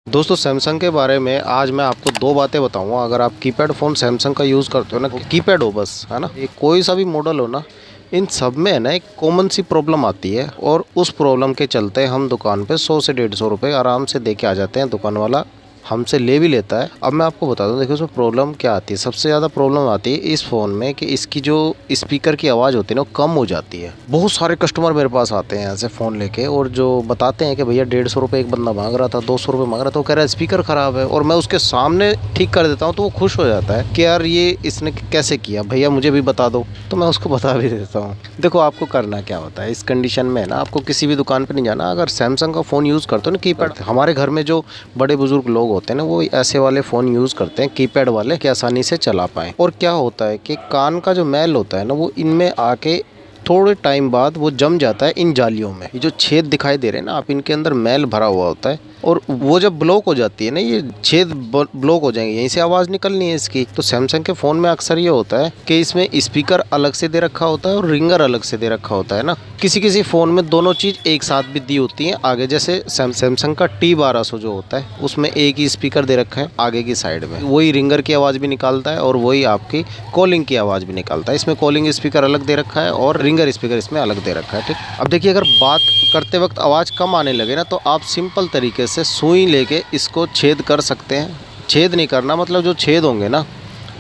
दोस्तों सैमसंग के बारे में आज मैं आपको दो बातें बताऊंगा। अगर आप कीपैड फ़ोन सैमसंग का यूज़ करते हो ना, कीपैड हो बस, है ना, ये कोई सा भी मॉडल हो ना, इन सब में है ना एक कॉमन सी प्रॉब्लम आती है और उस प्रॉब्लम के चलते हम दुकान पे 100 से 150 रुपये आराम से दे के आ जाते हैं। दुकान वाला हमसे ले भी लेता है। अब मैं आपको बता दूं, देखिए उसमें प्रॉब्लम क्या आती है। सबसे ज़्यादा प्रॉब्लम आती है इस फ़ोन में कि इसकी जो स्पीकर की आवाज़ होती है ना, वो कम हो जाती है। बहुत सारे कस्टमर मेरे पास आते हैं ऐसे फ़ोन लेके और जो बताते हैं कि भैया 150 रुपये एक बंदा मांग रहा था, 200 रुपये मांग रहा था, वो कह रहा है स्पीकर ख़राब है, और मैं उसके सामने ठीक कर देता हूँ तो वो खुश हो जाता है कि यार ये इसने कैसे किया, भैया मुझे भी बता दो। तो मैं उसको बता भी देता हूँ। देखो आपको करना क्या होता है इस कंडीशन में ना, आपको किसी भी दुकान पर नहीं जाना। अगर सैमसंग का फ़ोन यूज़ करते हो ना कीपैड, हमारे घर में जो बड़े बुजुर्ग लोग होते हैं ना, वो ऐसे वाले फ़ोन यूज़ करते हैं कीपैड वाले कि आसानी से चला पाएँ। और क्या होता है कि कान का जो मैल होता है ना, वो इनमें आके थोड़े टाइम बाद वो जम जाता है इन जालियों में। ये जो छेद दिखाई दे रहे हैं ना आप, इनके अंदर मैल भरा हुआ होता है और वो जब ब्लॉक हो जाती है ना, ये छेद ब्लॉक हो जाएंगे, यहीं से आवाज़ निकलनी है इसकी। तो सैमसंग के फ़ोन में अक्सर ये होता है कि इसमें स्पीकर अलग से दे रखा होता है और रिंगर अलग से दे रखा होता है ना। किसी किसी फ़ोन में दोनों चीज़ एक साथ भी दी होती हैं आगे, जैसे सैमसंग का T1200 जो होता है उसमें एक ही स्पीकर दे रखा है आगे की साइड में, वही रिंगर की आवाज़ भी निकालता है और वही आपकी कॉलिंग की आवाज़ भी निकालता है। इसमें कॉलिंग स्पीकर अलग दे रखा है और रिंगर स्पीकर इसमें अलग दे रखा है। ठीक, अब देखिए अगर बात करते वक्त आवाज़ कम आने लगे ना, तो आप सिंपल तरीके से सुई लेके इसको छेद कर सकते हैं। छेद नहीं करना मतलब जो छेद होंगे ना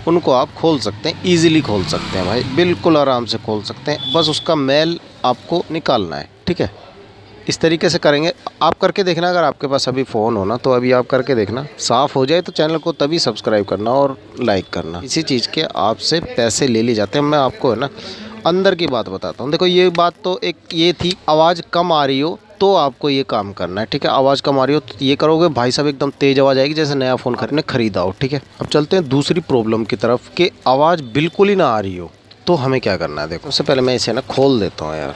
उनको आप खोल सकते हैं, ईजिली खोल सकते हैं भाई, बिल्कुल आराम से खोल सकते हैं। बस उसका मैल आपको निकालना है। ठीक है, इस तरीके से करेंगे। आप करके देखना, अगर आपके पास अभी फ़ोन हो ना तो अभी आप करके देखना। साफ़ हो जाए तो चैनल को तभी सब्सक्राइब करना और लाइक करना। इसी चीज़ के आपसे पैसे ले लिए जाते हैं। मैं आपको है ना अंदर की बात बताता हूँ। देखो ये बात तो एक ये थी, आवाज़ कम आ रही हो तो आपको ये काम करना है। ठीक है, आवाज़ कम आ रही हो तो ये करोगे भाई साहब, एकदम तेज़ आवाज़ आएगी जैसे नया फ़ोन खरीदा हो। ठीक है, अब चलते हैं दूसरी प्रॉब्लम की तरफ कि आवाज़ बिल्कुल ही ना आ रही हो तो हमें क्या करना है। देखो सबसे पहले मैं इसे ना खोल देता हूँ यार।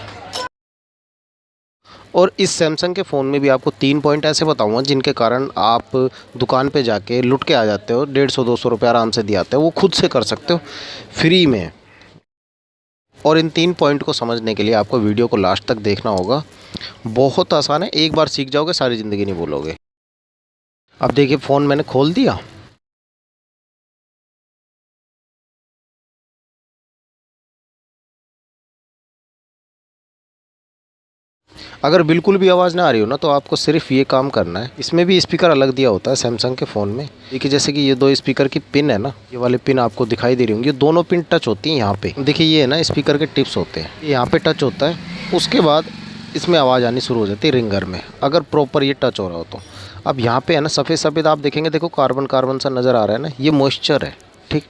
और इस सैमसंग के फ़ोन में भी आपको 3 पॉइंट ऐसे बताऊंगा जिनके कारण आप दुकान पे जाके लुट के आ जाते हो। 150-200 रुपये आराम से दिए आते हो, वो खुद से कर सकते हो फ्री में। और इन 3 पॉइंट को समझने के लिए आपको वीडियो को लास्ट तक देखना होगा। बहुत आसान है, एक बार सीख जाओगे सारी ज़िंदगी नहीं भूलोगे। अब देखिए फ़ोन मैंने खोल दिया। अगर बिल्कुल भी आवाज़ ना आ रही हो ना, तो आपको सिर्फ ये काम करना है। इसमें भी स्पीकर अलग दिया होता है सैमसंग के फ़ोन में। देखिए जैसे कि ये 2 स्पीकर की पिन है ना, ये वाली पिन आपको दिखाई दे रही होंगी, ये दोनों पिन टच होती हैं यहाँ पे। देखिए ये है ना स्पीकर के टिप्स होते हैं, ये यहाँ पे टच होता है। उसके बाद इसमें आवाज़ आनी शुरू हो जाती है रिंगर में, अगर प्रॉपर ये टच हो रहा हो तो। अब यहाँ पे है ना सफ़ेद सफ़ेद आप देखेंगे, देखो कार्बन कार्बन सा नज़र आ रहा है ना, ये मॉइस्चर है। ठीक,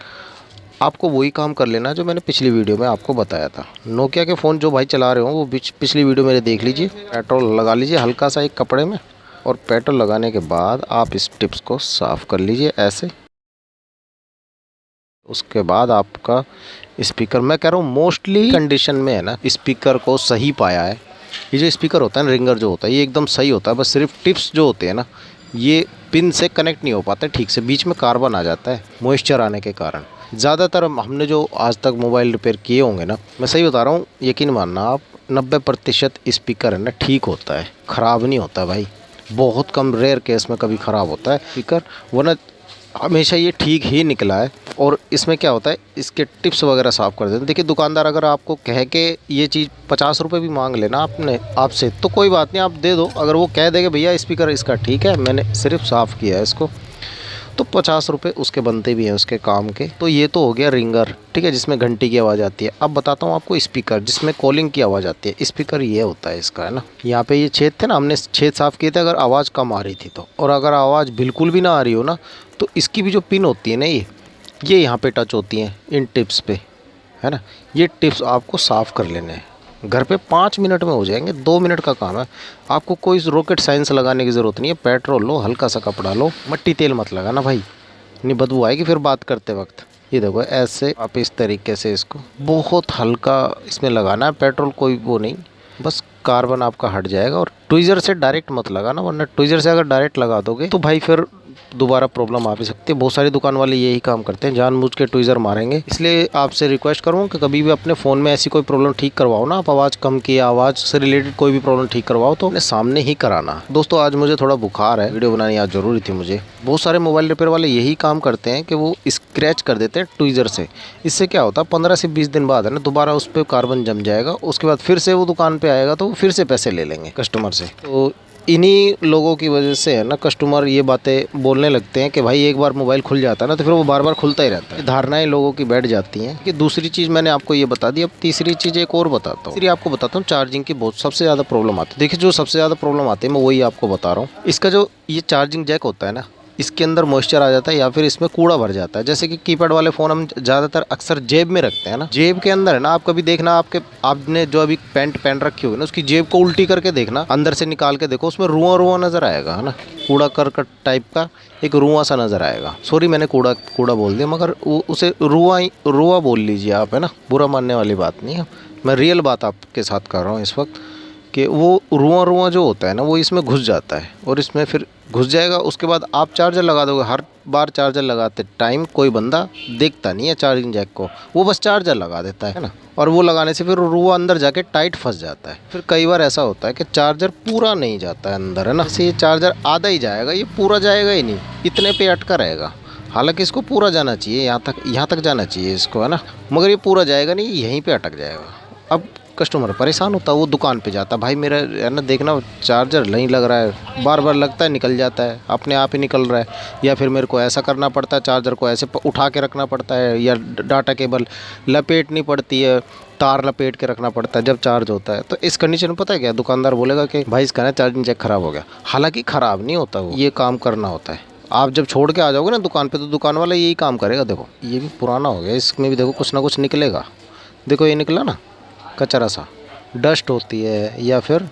आपको वही काम कर लेना है जो मैंने पिछली वीडियो में आपको बताया था। नोकिया के फ़ोन जो भाई चला रहे हो वो पिछली वीडियो मेरे देख लीजिए। पेट्रोल लगा लीजिए हल्का सा एक कपड़े में, और पेट्रोल लगाने के बाद आप इस टिप्स को साफ़ कर लीजिए ऐसे। उसके बाद आपका स्पीकर, मैं कह रहा हूँ मोस्टली कंडीशन में है ना स्पीकर को सही पाया है। ये जो स्पीकर होता है ना, रिंगर जो होता है, ये एकदम सही होता है। बस सिर्फ टिप्स जो होते हैं ना, ये पिन से कनेक्ट नहीं हो पाते ठीक से, बीच में कार्बन आ जाता है मॉइस्चर आने के कारण। ज़्यादातर हमने जो आज तक मोबाइल रिपेयर किए होंगे ना, मैं सही बता रहा हूँ, यकीन मानना आप, 90% स्पीकर है ना ठीक होता है, ख़राब नहीं होता भाई। बहुत कम रेयर केस में कभी ख़राब होता है स्पीकर, वरना हमेशा ये ठीक ही निकला है। और इसमें क्या होता है, इसके टिप्स वगैरह साफ़ कर देते हैं। देखिए दुकानदार अगर आपको कह के ये चीज़ 50 रुपये भी मांग लेना आपने आपसे, तो कोई बात नहीं, आप दे दो। अगर वो कह देगा भैया स्पीकर इसका ठीक है, मैंने सिर्फ साफ़ किया है इसको, तो 50 रुपये उसके बनते भी हैं उसके काम के। तो ये तो हो गया रिंगर, ठीक है, जिसमें घंटी की आवाज़ आती है। अब बताता हूँ आपको स्पीकर जिसमें कॉलिंग की आवाज़ आती है। स्पीकर ये होता है इसका, है ना, यहाँ पे ये छेद थे ना, हमने छेद साफ़ किए थे अगर आवाज़ कम आ रही थी तो। और अगर आवाज़ बिल्कुल भी ना आ रही हो ना, तो इसकी भी जो पिन होती है ना, ये यहाँ पे टच होती हैं इन टिप्स पे, है ना। ये टिप्स आपको साफ़ कर लेने हैं। घर पे 5 मिनट में हो जाएंगे, 2 मिनट का काम है। आपको कोई रॉकेट साइंस लगाने की ज़रूरत नहीं है। पेट्रोल लो, हल्का सा कपड़ा लो, मट्टी तेल मत लगाना भाई, नहीं बदबू आएगी फिर बात करते वक्त। ये देखो ऐसे आप इस तरीके से इसको बहुत हल्का इसमें लगाना है, पेट्रोल कोई वो नहीं, बस कार्बन आपका हट जाएगा। और ट्विज़र से डायरेक्ट मत लगाना, वरना ट्विज़र से अगर डायरेक्ट लगा दोगे तो भाई फिर दोबारा प्रॉब्लम आ भी सकती है। बहुत सारी दुकान वाले यही काम करते हैं, जानबूझ के ट्वीज़र मारेंगे। इसलिए आपसे रिक्वेस्ट करूँ कि कभी भी अपने फ़ोन में ऐसी कोई प्रॉब्लम ठीक करवाओ ना, आप आवाज़ कम की, आवाज़ से रिलेटेड कोई भी प्रॉब्लम ठीक करवाओ तो अपने सामने ही कराना। दोस्तों आज मुझे थोड़ा बुखार है, वीडियो बनानी आज ज़रूरी थी मुझे। बहुत सारे मोबाइल रिपेयर वाले यही काम करते हैं कि वो स्क्रैच कर देते हैं ट्वीज़र से। इससे क्या होता है 15 से 20 दिन बाद है ना दोबारा उस पर कार्बन जम जाएगा, उसके बाद फिर से वो दुकान पे आएगा तो फिर से पैसे ले लेंगे कस्टमर से। तो इन्हीं लोगों की वजह से है ना कस्टमर ये बातें बोलने लगते हैं कि भाई एक बार मोबाइल खुल जाता है ना तो फिर वो बार बार खुलता ही रहता है। धारणाएं लोगों की बैठ जाती हैं। कि दूसरी चीज़ मैंने आपको ये बता दी, अब तीसरी चीज़ एक और बताता हूँ। तीसरी आपको बताता हूँ, चार्जिंग की बहुत सबसे ज़्यादा प्रॉब्लम आती है। देखिए जो सबसे ज़्यादा प्रॉब्लम आती है मैं वही आपको बता रहा हूँ। इसका जो ये चार्जिंग जैक होता है ना, इसके अंदर मॉइस्चर आ जाता है या फिर इसमें कूड़ा भर जाता है। जैसे कि कीपैड वाले फ़ोन हम ज़्यादातर अक्सर जेब में रखते हैं ना, जेब के अंदर है ना, आप कभी देखना आपने जो अभी पैंट पहन रखी होगी ना उसकी जेब को उल्टी करके देखना, अंदर से निकाल के देखो, उसमें रुआ रुआ नज़र आएगा, है ना, कूड़ा करकट टाइप का एक रुआ सा नज़र आएगा। सॉरी मैंने कूड़ा बोल दिया, मगर उसे रुआ बोल लीजिए आप, है ना, बुरा मानने वाली बात नहीं है। मैं रियल बात आपके साथ कर रहा हूँ इस वक्त कि वो रुआ जो होता है ना वो इसमें घुस जाता है और इसमें फिर घुस जाएगा। उसके बाद आप चार्जर लगा दोगे, हर बार चार्जर लगाते टाइम कोई बंदा देखता नहीं है चार्जिंग जैक को, वो बस चार्जर लगा देता है ना, और वो लगाने से फिर रुआ अंदर जाके टाइट फंस जाता है। फिर कई बार ऐसा होता है कि चार्जर पूरा नहीं जाता है अंदर, है ना, जैसे ये चार्जर आधा ही जाएगा, ये पूरा जाएगा ही नहीं, इतने पे अटका रहेगा। हालांकि इसको पूरा जाना चाहिए, यहाँ तक जाना चाहिए इसको, है ना, मगर ये पूरा जाएगा नहीं, यहीं पे अटक जाएगा। अब कस्टमर परेशान होता है, वो दुकान पे जाता है, भाई मेरा है ना देखना चार्जर नहीं लग रहा है, बार बार लगता है निकल जाता है, अपने आप ही निकल रहा है, या फिर मेरे को ऐसा करना पड़ता है, चार्जर को ऐसे उठा के रखना पड़ता है, या डाटा केबल लपेटनी पड़ती है, तार लपेट के रखना पड़ता है जब चार्ज होता है। तो इस कंडीशन में पता है क्या, दुकानदार बोलेगा कि भाई इसका ना चार्जिंग जैक ख़राब हो गया। हालाँकि ख़राब नहीं होता, वो ये काम करना होता है। आप जब छोड़ के आ जाओगे ना दुकान पे तो दुकान वाला यही काम करेगा। देखो ये भी पुराना हो गया, इसमें भी देखो कुछ ना कुछ निकलेगा। देखो ये निकला ना कचरा सा, डस्ट होती है, या फिर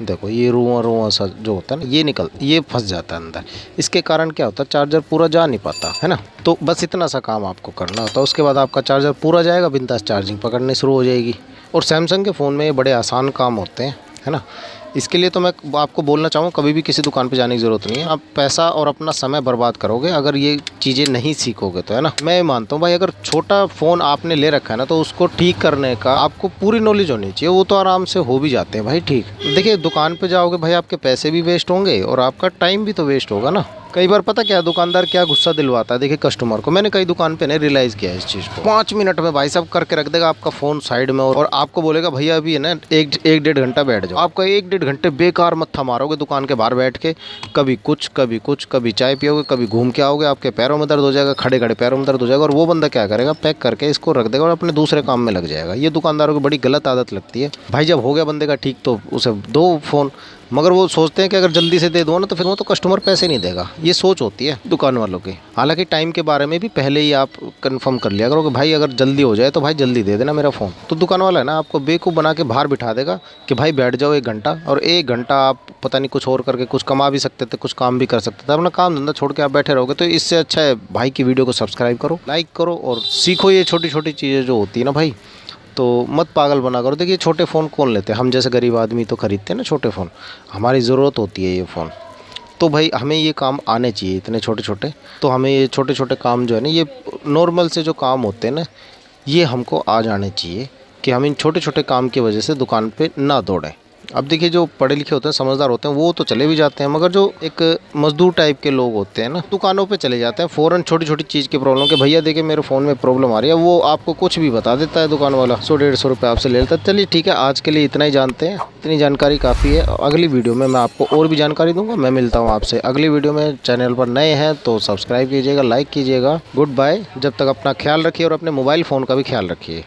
देखो ये रुआ सा जो होता है ना ये फंस जाता है अंदर। इसके कारण क्या होता है चार्जर पूरा जा नहीं पाता, है ना। तो बस इतना सा काम आपको करना होता है, उसके बाद आपका चार्जर पूरा जाएगा, बिंदास चार्जिंग पकड़ने शुरू हो जाएगी। और सैमसंग के फ़ोन में ये बड़े आसान काम होते हैं, है ना। इसके लिए तो मैं आपको बोलना चाहूँगा कभी भी किसी दुकान पे जाने की ज़रूरत नहीं है। आप पैसा और अपना समय बर्बाद करोगे अगर ये चीज़ें नहीं सीखोगे तो, है ना। मैं मानता हूँ भाई अगर छोटा फ़ोन आपने ले रखा है ना तो उसको ठीक करने का आपको पूरी नॉलेज होनी चाहिए, वो तो आराम से हो भी जाते हैं भाई ठीक। देखिए दुकान पर जाओगे भाई आपके पैसे भी वेस्ट होंगे और आपका टाइम भी तो वेस्ट होगा ना। कई बार पता क्या दुकानदार क्या गुस्सा दिलवाता है, देखिए कस्टमर को, मैंने कई दुकान पे नहीं रियलाइज़ किया इस चीज़ को। 5 मिनट में भाई साहब करके रख देगा आपका फ़ोन साइड में, और आपको बोलेगा भैया अभी है ना एक डेढ़ घंटा बैठ जाओ। आपका 1-1.5 घंटे बेकार मत्था मारोगे दुकान के बाहर बैठ के, कभी कुछ कभी चाय पियोगे, कभी घूम के आओगे, आपके पैरों में दर्द हो जाएगा, खड़े खड़े पैरों में दर्द हो जाएगा, और वो बंदा क्या करेगा पैक करके इसको रख देगा और अपने दूसरे काम में लग जाएगा। ये दुकानदारों की बड़ी गलत आदत लगती है। भाई जब हो गया बंदे का ठीक तो उसे दो फ़ोन, मगर वो सोचते हैं कि अगर जल्दी से दे दो ना तो फिर वो तो कस्टमर पैसे नहीं देगा, ये सोच होती है दुकान वालों की। हालांकि टाइम के बारे में भी पहले ही आप कंफर्म कर लिया करो कि भाई अगर जल्दी हो जाए तो भाई जल्दी दे देना मेरा फ़ोन। तो दुकान वाला है ना आपको बेवकूफ़ बना के बाहर बिठा देगा कि भाई बैठ जाओ 1 घंटा, और 1 घंटा आप पता नहीं कुछ और करके कुछ कमा भी सकते थे, कुछ काम भी कर सकते थे। अपना काम धंधा छोड़ के आप बैठे रहोगे तो इससे अच्छा है भाई की वीडियो को सब्सक्राइब करो, लाइक करो और सीखो ये छोटी छोटी चीज़ें जो होती है ना भाई, तो मत पागल बना करो। देखिए छोटे फ़ोन कौन लेते हैं, हम जैसे गरीब आदमी तो ख़रीदते हैं ना छोटे फ़ोन, हमारी ज़रूरत होती है ये फ़ोन। तो भाई हमें ये काम आने चाहिए इतने छोटे छोटे, तो हमें ये छोटे छोटे काम जो है ना, ये नॉर्मल से जो काम होते हैं ना, ये हमको आ जाने चाहिए कि हम इन छोटे छोटे काम की वजह से दुकान पे ना दौड़ें। अब देखिए जो पढ़े लिखे होते हैं समझदार होते हैं वो तो चले भी जाते हैं, मगर जो एक मजदूर टाइप के लोग होते हैं ना दुकानों पे चले जाते हैं फ़ौरन छोटी छोटी चीज़ की प्रॉब्लम के, भैया देखिए मेरे फ़ोन में प्रॉब्लम आ रही है, वो आपको कुछ भी बता देता है दुकान वाला, 100-150 रुपये आपसे ले लेता है। चलिए ठीक है, आज के लिए इतना ही जानते हैं, इतनी जानकारी काफ़ी है। अगली वीडियो में मैं आपको और भी जानकारी दूँगा। मैं मिलता हूँ आपसे अगली वीडियो में। चैनल पर नए हैं तो सब्सक्राइब कीजिएगा, लाइक कीजिएगा। गुड बाय, जब तक अपना ख्याल रखिए और अपने मोबाइल फ़ोन का भी ख्याल रखिए।